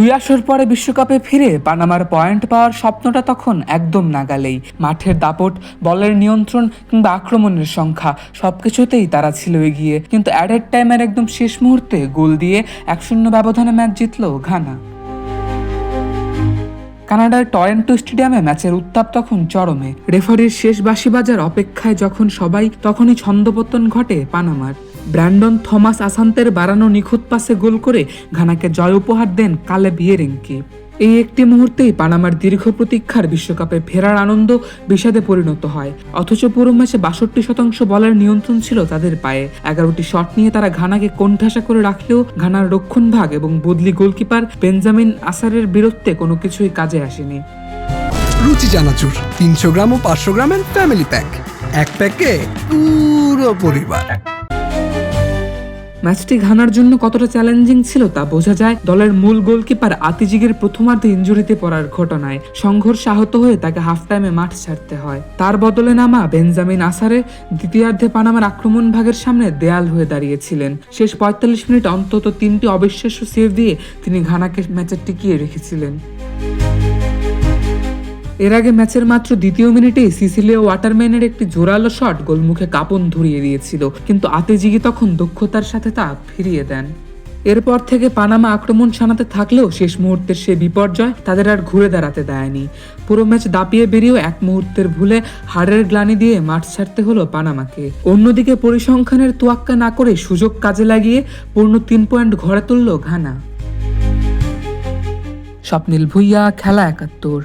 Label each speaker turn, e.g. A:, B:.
A: 2 আসর পরে বিশ্বকাপে ফিরে পানামার পয়েন্ট পাওয়ার স্বপ্নটা তখন একদম নাগালেই। মাঠের দাপট, বলের নিয়ন্ত্রণ কিংবা আক্রমণের সংখ্যা সবকিছুতেই তারা ছিল এগিয়ে, কিন্তু অ্যাডেড টাইমের একদম শেষ মুহূর্তে গোল দিয়ে 1-0 ব্যবধানে ম্যাচ জিতল ঘানা। কানাডার টরেন্টো স্টেডিয়ামে ম্যাচের উত্তাপ তখন চরমে। রেফারির শেষ বাঁশি বাজার অপেক্ষায় যখন সবাই, তখনই ছন্দপতন ঘটে পানামার। ব্র্যান্ডন থমাস আসান্তের বাড়ানো নিখুঁত পাসে গোল করে ঘানাকে জয় উপহার দেন কালেব ইয়েরেঙ্কি। এই একটি মুহূর্তেই পানামার দীর্ঘ প্রতীক্ষার বিশ্বকাপে ফেরার আনন্দ বিষাদে পরিণত হয়। অথচ পুরো ম্যাচে 62% বলের নিয়ন্ত্রণ ছিল তাদের পায়ে। 11টি শট নিয়ে তারা ঘানাকে কোণঠাসা করে রাখলেও ঘানার রক্ষণভাগ এবং বদলি গোলকিপার বেঞ্জামিন আসারের বীরত্বে কোনো কিছুই কাজে আসেনি।
B: রুচি চানাচুর 300 গ্রাম ও 500 গ্রামের ফ্যামিলি প্যাক, এক প্যাকে পুরো পরিবার।
A: ম্যাচটি ঘানার জন্য কতটা চ্যালেঞ্জিং ছিল তা বোঝা যায় দলের মূল গোলকিপার আতিজিগের প্রথমার্ধে ইনজুরিতে পড়ার ঘটনায়। সংঘর্ষে আহত হয়ে তাকে হাফ টাইমে মাঠ ছাড়তে হয়। তার বদলে নামা বেঞ্জামিন আসারে দ্বিতীয়ার্ধে পানামার আক্রমণ ভাগের সামনে দেয়াল হয়ে দাঁড়িয়েছিলেন। শেষ 45 মিনিট অন্তত 3টি অবিশ্বাস্য সেভ দিয়ে তিনি ঘানাকে ম্যাচে টিকিয়ে রেখেছিলেন। এর আগে ম্যাচের মাত্র দ্বিতীয় মিনিটেই সিসিলিয়া ওয়াটারম্যানের একটি জোরালো শট গোলমুখে কাঁপন ধরিয়ে দিয়েছিল, কিন্তু আতিজিগি তখন দক্ষতার সাথে তা ফিরিয়ে দেন। এরপর থেকে পানামা আক্রমণ শানাতে থাকলেও শেষ মুহূর্তের সে বিপর্যয় তাদের আর ঘুরে দাঁড়াতে দেয়নি। পুরো ম্যাচ দাপিয়ে বেরিয়েও এক মুহূর্তের ভুলে হারের গ্লানি দিয়ে মাঠ ছাড়তে হলো পানামাকে। অন্যদিকে পরিসংখ্যানের তোয়াক্কা না করে সুযোগ কাজে লাগিয়ে পূর্ণ 3 পয়েন্ট ঘরে তুলল ঘানা। স্বপ্নিল ভুইয়া, খেলা 71।